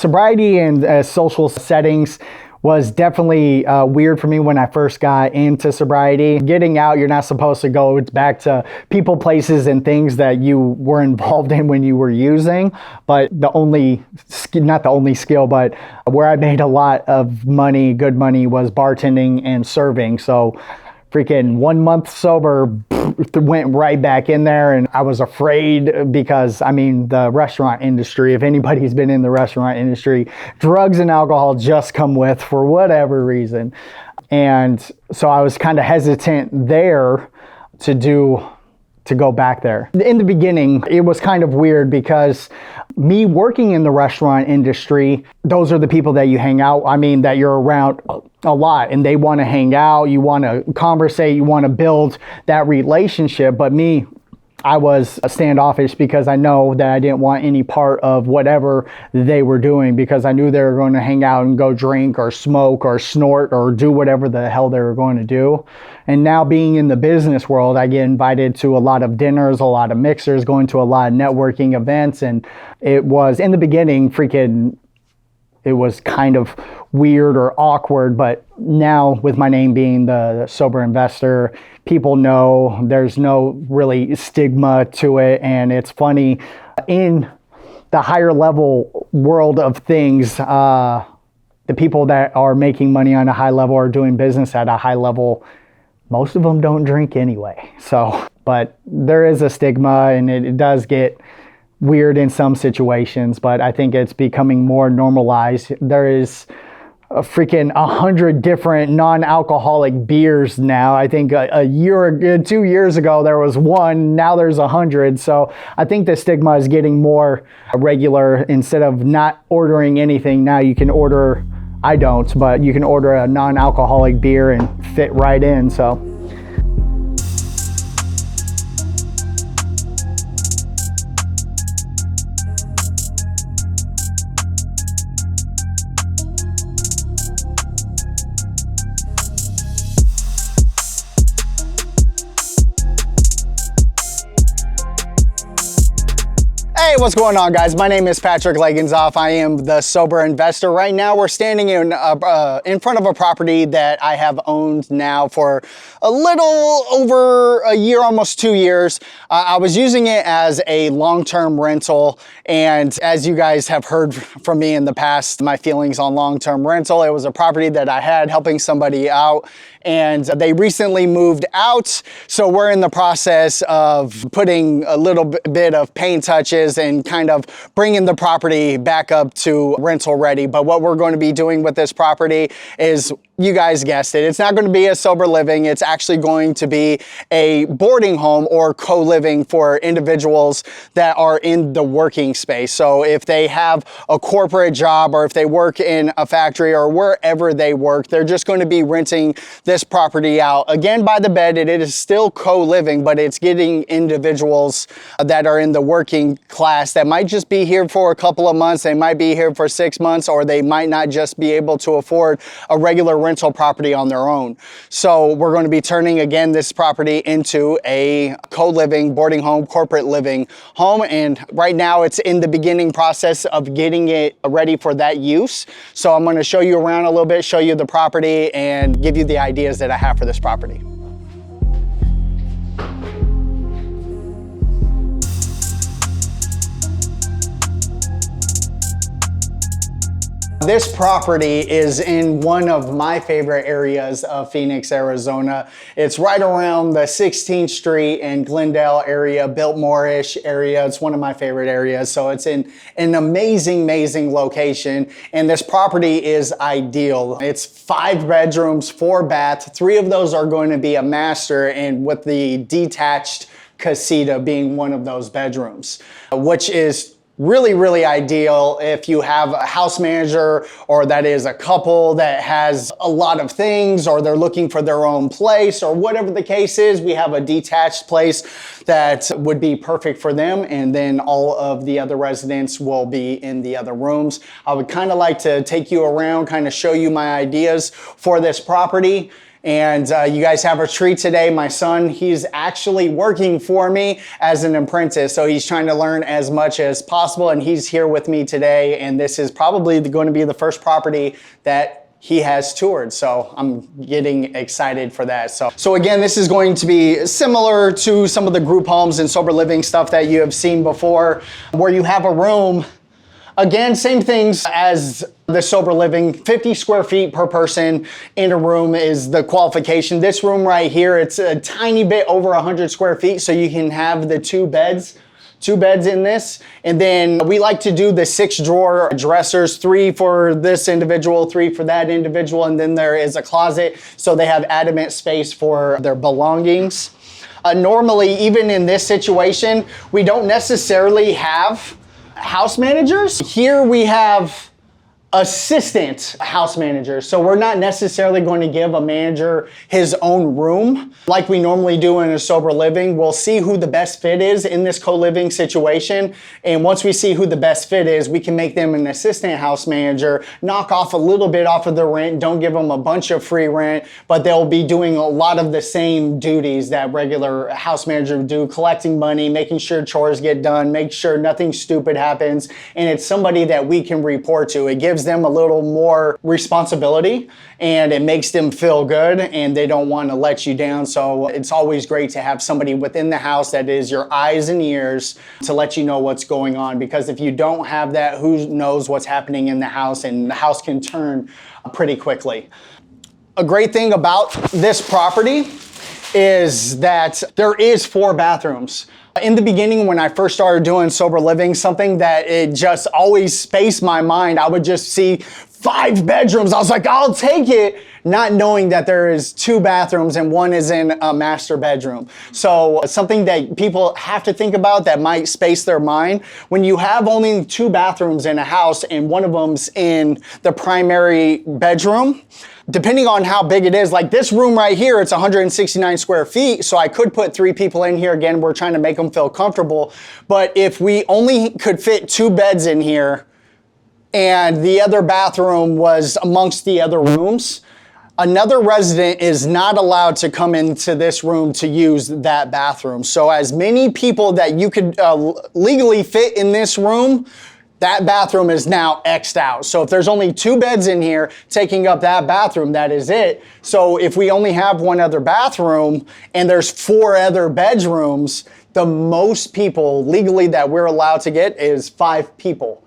Sobriety and social settings was definitely weird for me when I first got into sobriety. Getting out, you're not supposed to go back to people, places, and things that you were involved in when you were using. But not the only skill, but where I made a lot of money, good money, was bartending and serving. So freaking 1 month sober, went right back in there, and I was afraid because, I mean, the restaurant industry, if anybody's been in the restaurant industry, drugs and alcohol just come with for whatever reason. And so I was kind of hesitant there to go back there. In the beginning, it was kind of weird because me working in the restaurant industry, those are the people that you hang out, that you're around a lot, and they want to hang out, you want to conversate, you want to build that relationship. But me, I was standoffish because I know that I didn't want any part of whatever they were doing, because I knew they were going to hang out and go drink or smoke or snort or do whatever the hell they were going to do. And now being in the business world, I get invited to a lot of dinners, a lot of mixers, going to a lot of networking events. And it was, in the beginning, it was kind of weird or awkward, but now with my name being the Sober Investor, people know there's no really stigma to it. And it's funny, in the higher level world of things, the people that are making money on a high level or doing business at a high level, most of them don't drink anyway. So, but there is a stigma, and it does get weird in some situations, but I think it's becoming more normalized. There is a freaking 100 different non-alcoholic beers now. I think a year, 2 years ago, there was one, now there's 100. So I think the stigma is getting more regular. Instead of not ordering anything, now you can order, I don't, but you can order a non-alcoholic beer and fit right in, so. Hey, what's going on, guys? My name is Patrick Legenzoff. I am the Sober Investor. Right now, we're standing in front of a property that I have owned now for a little over a year, almost 2 years. I was using it as a long-term rental, and as you guys have heard from me in the past, my feelings on long-term rental, it was a property that I had helping somebody out, and they recently moved out. So we're in the process of putting a little bit of paint touches and kind of bringing the property back up to rental ready. But what we're going to be doing with this property is, you guys guessed it, it's not going to be a sober living. It's actually going to be a boarding home or co-living for individuals that are in the working space. So if they have a corporate job, or if they work in a factory, or wherever they work, they're just going to be renting this property out. Again, by the bed, it is still co-living, but it's getting individuals that are in the working class that might just be here for a couple of months, they might be here for 6 months, or they might not just be able to afford a regular rental property on their own. So we're going to be turning, again, this property into a co-living, boarding home, corporate living home. And right now it's in the beginning process of getting it ready for that use. So I'm going to show you around a little bit, show you the property, and give you the ideas that I have for this property. This property is in one of my favorite areas of Phoenix, Arizona. It's right around the 16th Street and Glendale area, Biltmore-ish area. It's one of my favorite areas. So it's in an amazing location. And this property is ideal. It's 5 bedrooms, 4 baths. 3 of those are going to be a master, and with the detached casita being one of those bedrooms, which is really ideal if you have a house manager, or that is a couple that has a lot of things, or they're looking for their own place, or whatever the case is. We have a detached place that would be perfect for them, and then all of the other residents will be in the other rooms. I would kind of like to take you around, kind of show you my ideas for this property, And you guys have a treat today. My son, he's actually working for me as an apprentice. So he's trying to learn as much as possible. And he's here with me today. And this is probably going to be the first property that he has toured. So I'm getting excited for that. So again, this is going to be similar to some of the group homes and sober living stuff that you have seen before, where you have a room. Again, same things as the sober living, 50 square feet per person in a room is the qualification. This room right here, it's a tiny bit over 100 square feet, so you can have the two beds in this. And then we like to do the 6 drawer dressers, 3 for this individual, 3 for that individual. And then there is a closet, so they have adequate space for their belongings. Normally, even in this situation, we don't necessarily have house managers. Here we have assistant house managers. So we're not necessarily going to give a manager his own room like we normally do in a sober living. We'll see who the best fit is in this co-living situation. And once we see who the best fit is, we can make them an assistant house manager, knock off a little bit off of the rent, don't give them a bunch of free rent, but they'll be doing a lot of the same duties that regular house manager would do, collecting money, making sure chores get done, make sure nothing stupid happens. And it's somebody that we can report to. It gives them a little more responsibility and it makes them feel good and they don't want to let you down. So it's always great to have somebody within the house that is your eyes and ears to let you know what's going on, because if you don't have that, who knows what's happening in the house, and the house can turn pretty quickly. A great thing about this property is that there is 4 bathrooms. In the beginning, when I first started doing sober living, something that it just always spaced my mind, I would just see 5 bedrooms. I was like, I'll take it, not knowing that there is 2 bathrooms and 1 is in a master bedroom. So something that people have to think about that might space their mind, when you have only 2 bathrooms in a house and one of them's in the primary bedroom, depending on how big it is, like this room right here, it's 169 square feet, so I could put 3 people in here. Again, we're trying to make them feel comfortable. But if we only could fit 2 beds in here and the other bathroom was amongst the other rooms, another resident is not allowed to come into this room to use that bathroom. So as many people that you could legally fit in this room, that bathroom is now X'd out. So if there's only 2 beds in here taking up that bathroom, that is it. So if we only have 1 other bathroom and there's 4 other bedrooms, the most people legally that we're allowed to get is 5 people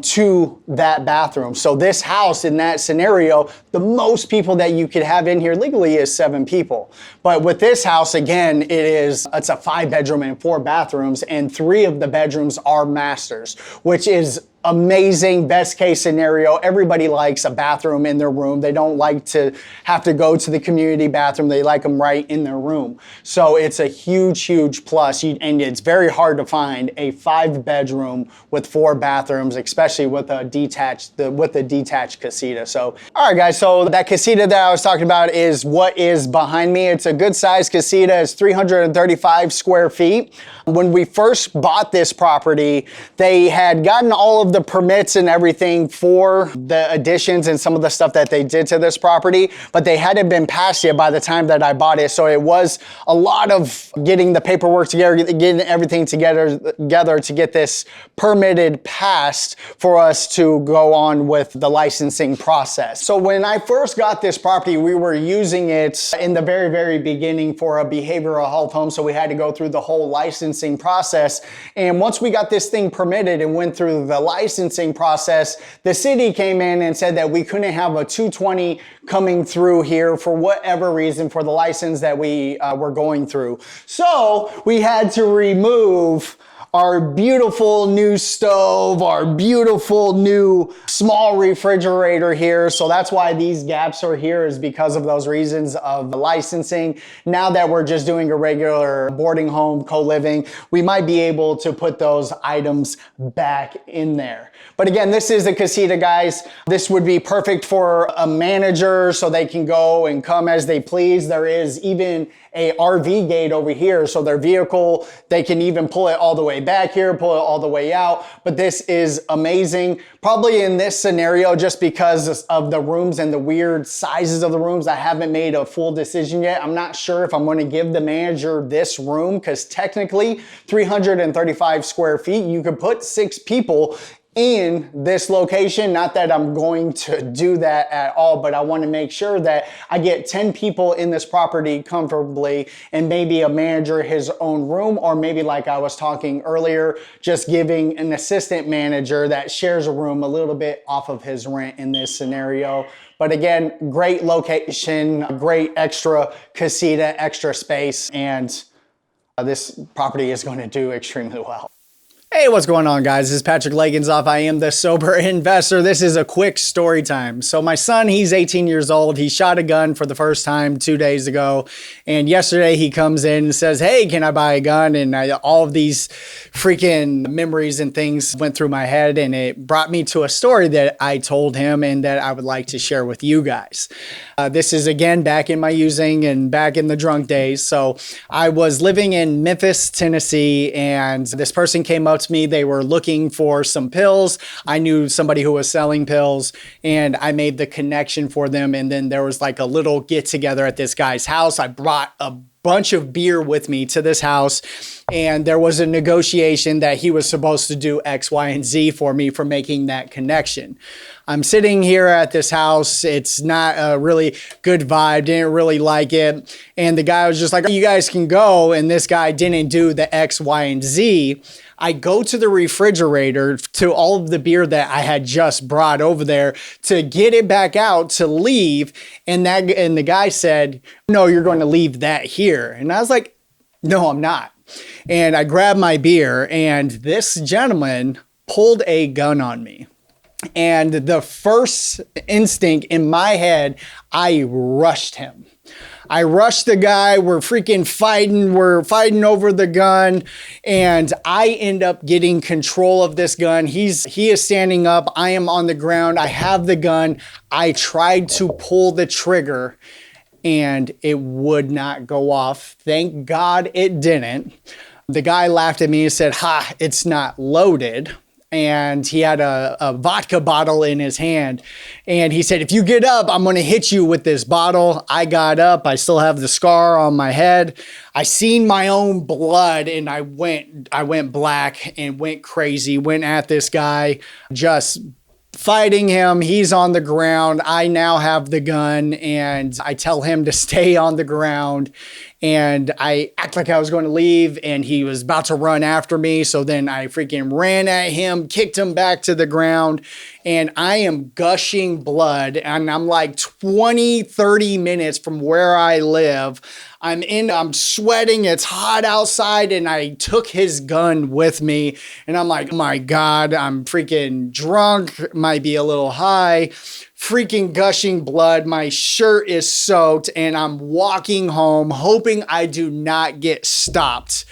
to that bathroom. So this house, in that scenario, the most people that you could have in here legally is 7 people. But with this house, again, it's a 5 bedroom and 4 bathrooms, and 3 of the bedrooms are masters, which is amazing. Best case scenario. Everybody likes a bathroom in their room. They don't like to have to go to the community bathroom. They like them right in their room. So it's a huge, huge plus. And it's very hard to find a 5 bedroom with 4 bathrooms, especially with a detached casita. So, all right, guys. So that casita that I was talking about is what is behind me. It's a good sized casita. It's 335 square feet. When we first bought this property, they had gotten all of the permits and everything for the additions and some of the stuff that they did to this property, but they hadn't been passed yet by the time that I bought it. So it was a lot of getting the paperwork together, getting everything together to get this permitted passed for us to go on with the licensing process. So when I first got this property, we were using it in the very, very beginning for a behavioral health home. So we had to go through the whole licensing process. And once we got this thing permitted and went through the licensing process, the city came in and said that we couldn't have a 220 coming through here for whatever reason for the license that we were going through. So we had to remove our beautiful new stove, our beautiful new small refrigerator here. So that's why these gaps are here, is because of those reasons of licensing. Now that we're just doing a regular boarding home, co-living, we might be able to put those items back in there. But again, this is a casita, guys. This would be perfect for a manager so they can go and come as they please. There is even a RV gate over here, so their vehicle, they can even pull it all the way back here, pull it all the way out. But this is amazing. Probably in this scenario, just because of the rooms and the weird sizes of the rooms, I haven't made a full decision yet. I'm not sure if I'm going to give the manager this room, because technically 335 square feet, you could put 6 people in this location. Not that I'm going to do that at all, but I want to make sure that I get 10 people in this property comfortably, and maybe a manager his own room, or maybe like I was talking earlier, just giving an assistant manager that shares a room a little bit off of his rent in this scenario. But again, great location, great extra casita, extra space, and this property is going to do extremely well. Hey, what's going on, guys? This is Patrick Legenzoff. I am the Sober Investor. This is a quick story time. So my son, he's 18 years old. He shot a gun for the first time 2 days ago. And yesterday he comes in and says, hey, can I buy a gun? And all of these freaking memories and things went through my head. And it brought me to a story that I told him and that I would like to share with you guys. This is, again, back in my using and back in the drunk days. So I was living in Memphis, Tennessee, and this person came up to me. They were looking for some pills. I knew somebody who was selling pills, and I made the connection for them. And then there was like a little get together at this guy's house. I brought a bunch of beer with me to this house, and there was a negotiation that he was supposed to do X, Y, and Z for me for making that connection. I'm sitting here at this house. It's not a really good vibe. Didn't really like it. And the guy was just like, you guys can go. And this guy didn't do the X, Y, and Z. I go to the refrigerator to all of the beer that I had just brought over there to get it back out to leave. And the guy said, no, you're going to leave that here. And I was like, no, I'm not. And I grabbed my beer, and this gentleman pulled a gun on me. And the first instinct in my head, I rushed him. I rushed the guy. We're freaking fighting. We're fighting over the gun. And I end up getting control of this gun. He is standing up. I am on the ground. I have the gun. I tried to pull the trigger, and it would not go off. Thank God it didn't. The guy laughed at me and said, ha, it's not loaded. And he had a vodka bottle in his hand. And he said, if you get up, I'm going to hit you with this bottle. I got up. I still have the scar on my head. I seen my own blood, and I went black and went crazy, went at this guy, just fighting him. He's on the ground. I now have the gun, and I tell him to stay on the ground. And I act like I was going to leave, and he was about to run after me. So then I freaking ran at him, kicked him back to the ground, and I am gushing blood. And I'm like 20, 30 minutes from where I live. I'm sweating. It's hot outside, and I took his gun with me. And I'm like, oh my God, I'm freaking drunk, might be a little high, freaking gushing blood. My shirt is soaked, and I'm walking home hoping I do not get stopped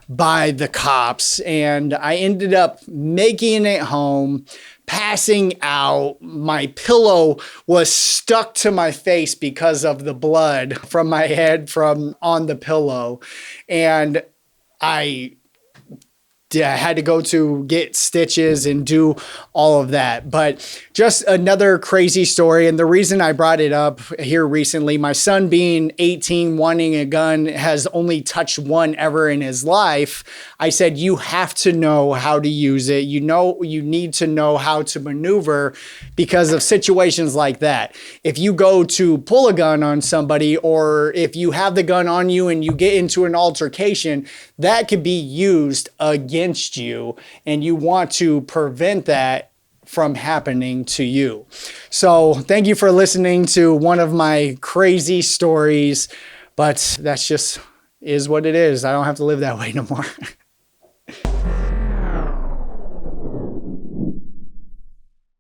by the cops. And I ended up making it home, passing out. My pillow was stuck to my face because of the blood from my head from on the pillow. And I had to go to get stitches and do all of that. But just another crazy story. And the reason I brought it up here recently, my son being 18, wanting a gun, has only touched one ever in his life. I said, you have to know how to use it. You need to know how to maneuver because of situations like that. If you go to pull a gun on somebody, or if you have the gun on you and you get into an altercation, that could be used against you, and you want to prevent that from happening to you. So thank you for listening to one of my crazy stories, but that's just is what it is. I don't have to live that way no more.